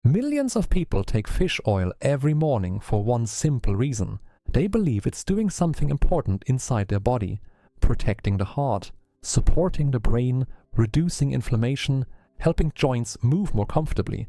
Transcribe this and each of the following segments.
Millions of people take fish oil every morning for one simple reason. They believe it's doing something important inside their body, protecting the heart, supporting the brain, reducing inflammation, helping joints move more comfortably.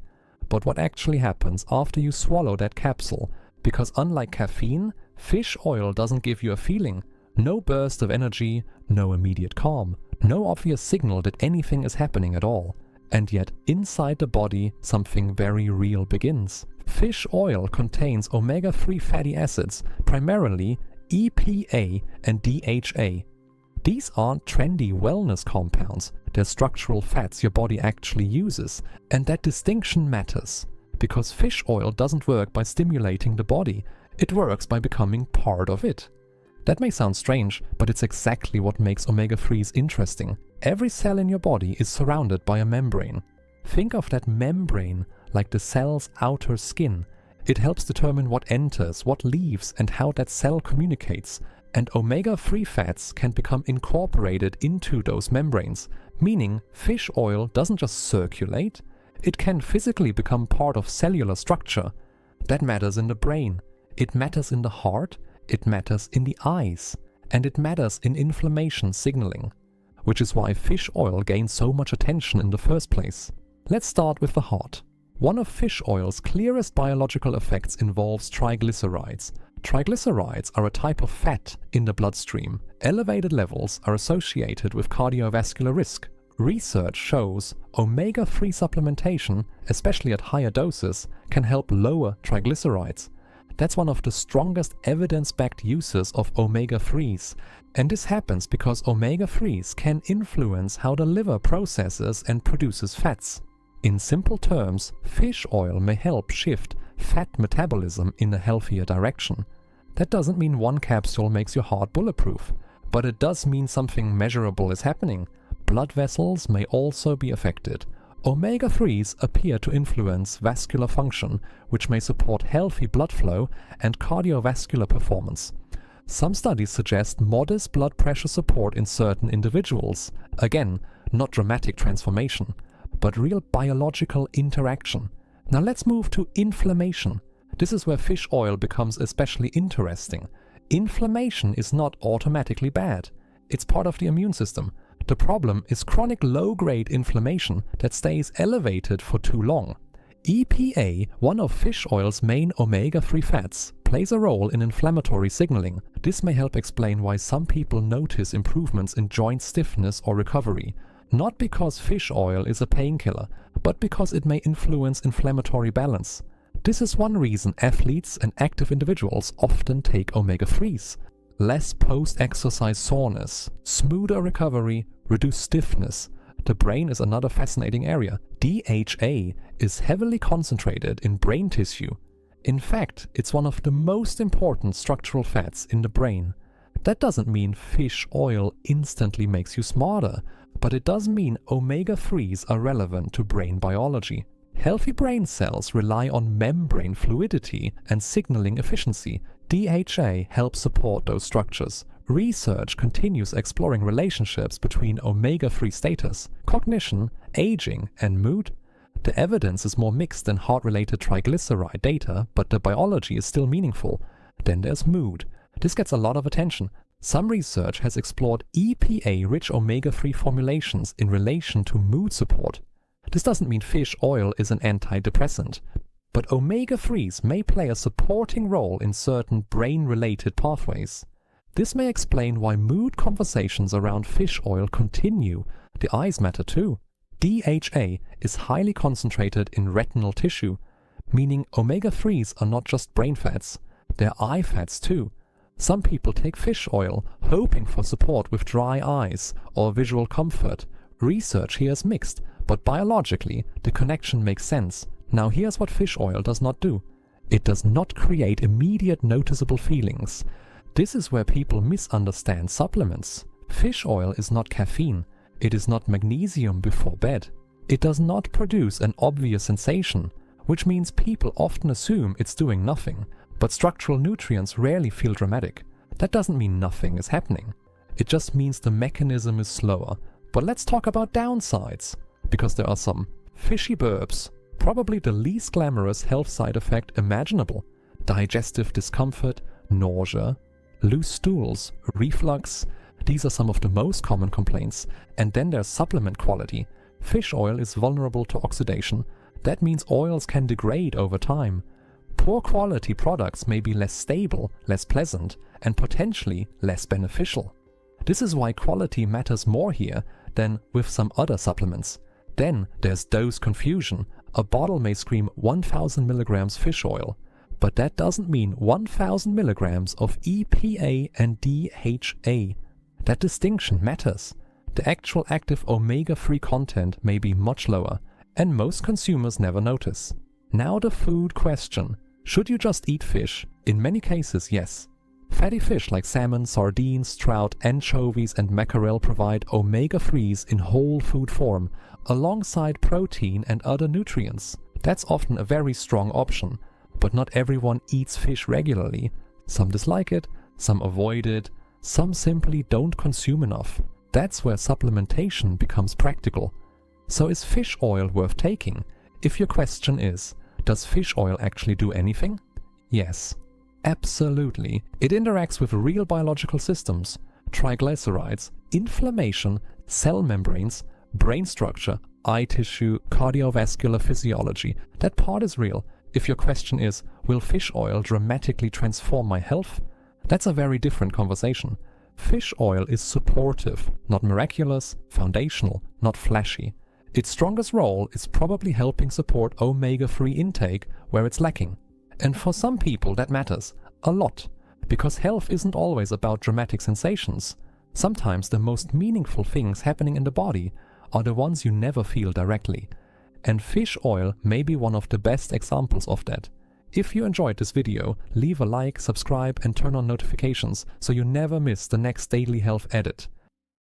But what actually happens after you swallow that capsule? Because unlike caffeine, fish oil doesn't give you a feeling. No burst of energy, no immediate calm, no obvious signal that anything is happening at all. And yet, inside the body, something very real begins. Fish oil contains omega-3 fatty acids, primarily EPA and DHA. These aren't trendy wellness compounds, they're structural fats your body actually uses. And that distinction matters, because fish oil doesn't work by stimulating the body, it works by becoming part of it. That may sound strange, but it's exactly what makes omega-3s interesting. Every cell in your body is surrounded by a membrane. Think of that membrane like the cell's outer skin. It helps determine what enters, what leaves, and how that cell communicates. And omega-3 fats can become incorporated into those membranes, meaning fish oil doesn't just circulate, it can physically become part of cellular structure. That matters in the brain, it matters in the heart, it matters in the eyes, and it matters in inflammation signaling, which is why fish oil gains so much attention in the first place. Let's start with the heart. One of fish oil's clearest biological effects involves triglycerides. Triglycerides are a type of fat in the bloodstream. Elevated levels are associated with cardiovascular risk. Research shows omega-3 supplementation, especially at higher doses, can help lower triglycerides. That's one of the strongest evidence-backed uses of omega-3s. And this happens because omega-3s can influence how the liver processes and produces fats. In simple terms, fish oil may help shift fat metabolism in a healthier direction. That doesn't mean one capsule makes your heart bulletproof, but it does mean something measurable is happening. Blood vessels may also be affected. Omega-3s appear to influence vascular function, which may support healthy blood flow and cardiovascular performance. Some studies suggest modest blood pressure support in certain individuals. Again, not dramatic transformation, but real biological interaction. Now let's move to inflammation. This is where fish oil becomes especially interesting. Inflammation is not automatically bad. It's part of the immune system. The problem is chronic low-grade inflammation that stays elevated for too long. EPA, one of fish oil's main omega-3 fats, plays a role in inflammatory signaling. This may help explain why some people notice improvements in joint stiffness or recovery. Not because fish oil is a painkiller, but because it may influence inflammatory balance. This is one reason athletes and active individuals often take omega-3s. Less post-exercise soreness, smoother recovery, reduced stiffness. The brain is another fascinating area. DHA is heavily concentrated in brain tissue. In fact, it's one of the most important structural fats in the brain. That doesn't mean fish oil instantly makes you smarter, but it does mean omega-3s are relevant to brain biology. Healthy brain cells rely on membrane fluidity and signaling efficiency. DHA helps support those structures. Research continues exploring relationships between omega-3 status, cognition, aging, and mood. The evidence is more mixed than heart-related triglyceride data, but the biology is still meaningful. Then there's mood. This gets a lot of attention. Some research has explored EPA-rich omega-3 formulations in relation to mood support. This doesn't mean fish oil is an antidepressant, but omega-3s may play a supporting role in certain brain-related pathways. This may explain why mood conversations around fish oil continue. The eyes matter too. DHA is highly concentrated in retinal tissue, meaning omega-3s are not just brain fats, they're eye fats too. Some people take fish oil hoping for support with dry eyes or visual comfort. Research here is mixed, but biologically the connection makes sense. Now here's what fish oil does not do. It does not create immediate noticeable feelings. This is where people misunderstand supplements. Fish oil is not caffeine. It is not magnesium before bed. It does not produce an obvious sensation, which means people often assume it's doing nothing. But structural nutrients rarely feel dramatic. That doesn't mean nothing is happening. It just means the mechanism is slower. But let's talk about downsides, because there are some fishy burps. probably the least glamorous health side effect imaginable. Digestive discomfort, nausea, loose stools, reflux. These are some of the most common complaints. And then there's supplement quality. Fish oil is vulnerable to oxidation. That means oils can degrade over time. Poor quality products may be less stable, less pleasant, and potentially less beneficial. This is why quality matters more here than with some other supplements. Then there's dose confusion. A bottle may scream 1000 milligrams fish oil, but that doesn't mean 1000 milligrams of EPA and DHA. That distinction matters. The actual active omega-3 content may be much lower, and most consumers never notice. Now the food question. Should you just eat fish? In many cases, yes. Fatty fish like salmon, sardines, trout, anchovies and mackerel provide omega-3s in whole food form, alongside protein and other nutrients. That's often a very strong option, but not everyone eats fish regularly. Some dislike it, some avoid it, some simply don't consume enough. That's where supplementation becomes practical. So is fish oil worth taking? If your question is, does fish oil actually do anything? Yes. Absolutely. It interacts with real biological systems, triglycerides, inflammation, cell membranes, brain structure, eye tissue, cardiovascular physiology. That part is real. If your question is, will fish oil dramatically transform my health? That's a very different conversation. Fish oil is supportive, not miraculous, foundational, not flashy. Its strongest role is probably helping support omega-3 intake where it's lacking. And for some people that matters a lot, because health isn't always about dramatic sensations. Sometimes the most meaningful things happening in the body are the ones you never feel directly. And fish oil may be one of the best examples of that. If you enjoyed this video, leave a like, subscribe and turn on notifications so you never miss the next daily health edit.